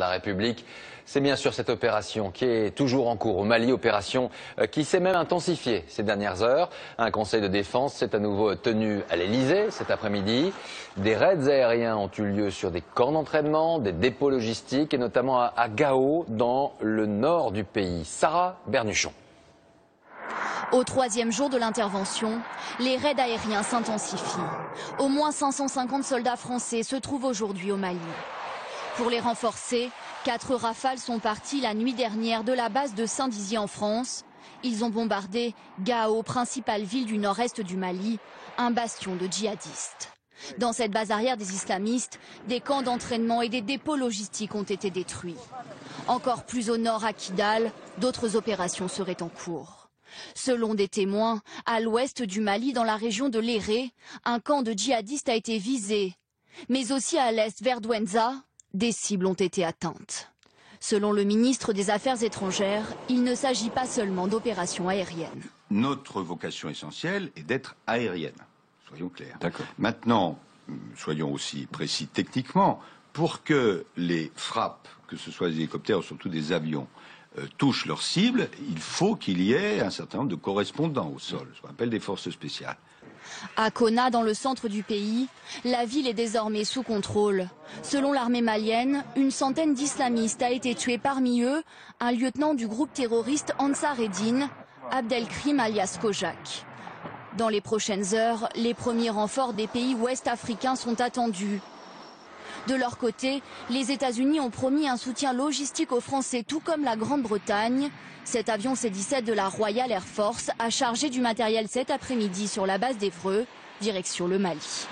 de la République. C'est bien sûr cette opération qui est toujours en cours au Mali, opération qui s'est même intensifiée ces dernières heures. Un conseil de défense s'est à nouveau tenu à l'Elysée cet après-midi. Des raids aériens ont eu lieu sur des camps d'entraînement, des dépôts logistiques et notamment à Gao dans le nord du pays. Sarah Bernuchon. Au troisième jour de l'intervention, les raids aériens s'intensifient. Au moins 550 soldats français se trouvent aujourd'hui au Mali. Pour les renforcer, 4 rafales sont partis la nuit dernière de la base de Saint-Dizier en France. Ils ont bombardé Gao, principale ville du nord-est du Mali, un bastion de djihadistes. Dans cette base arrière des islamistes, des camps d'entraînement et des dépôts logistiques ont été détruits. Encore plus au nord à Kidal, d'autres opérations seraient en cours. Selon des témoins, à l'ouest du Mali, dans la région de Léré, un camp de djihadistes a été visé. Mais aussi à l'est, vers Douenza, des cibles ont été atteintes. Selon le ministre des Affaires étrangères, il ne s'agit pas seulement d'opérations aériennes. Notre vocation essentielle est d'être aérienne, soyons clairs. Maintenant, Soyons aussi précis techniquement, pour que les frappes, que ce soit des hélicoptères ou surtout des avions, touchent leur cible, il faut qu'il y ait un certain nombre de correspondants au sol, ce qu'on appelle des forces spéciales. À Konna, dans le centre du pays, la ville est désormais sous contrôle. Selon l'armée malienne, une centaine d'islamistes a été tuée, parmi eux un lieutenant du groupe terroriste Ansar Eddine, Abdelkrim alias Kojak. Dans les prochaines heures, les premiers renforts des pays ouest-africains sont attendus. De leur côté, les États-Unis ont promis un soutien logistique aux Français, tout comme la Grande-Bretagne. Cet avion C-17 de la Royal Air Force a chargé du matériel cet après-midi sur la base d'Évreux, direction le Mali.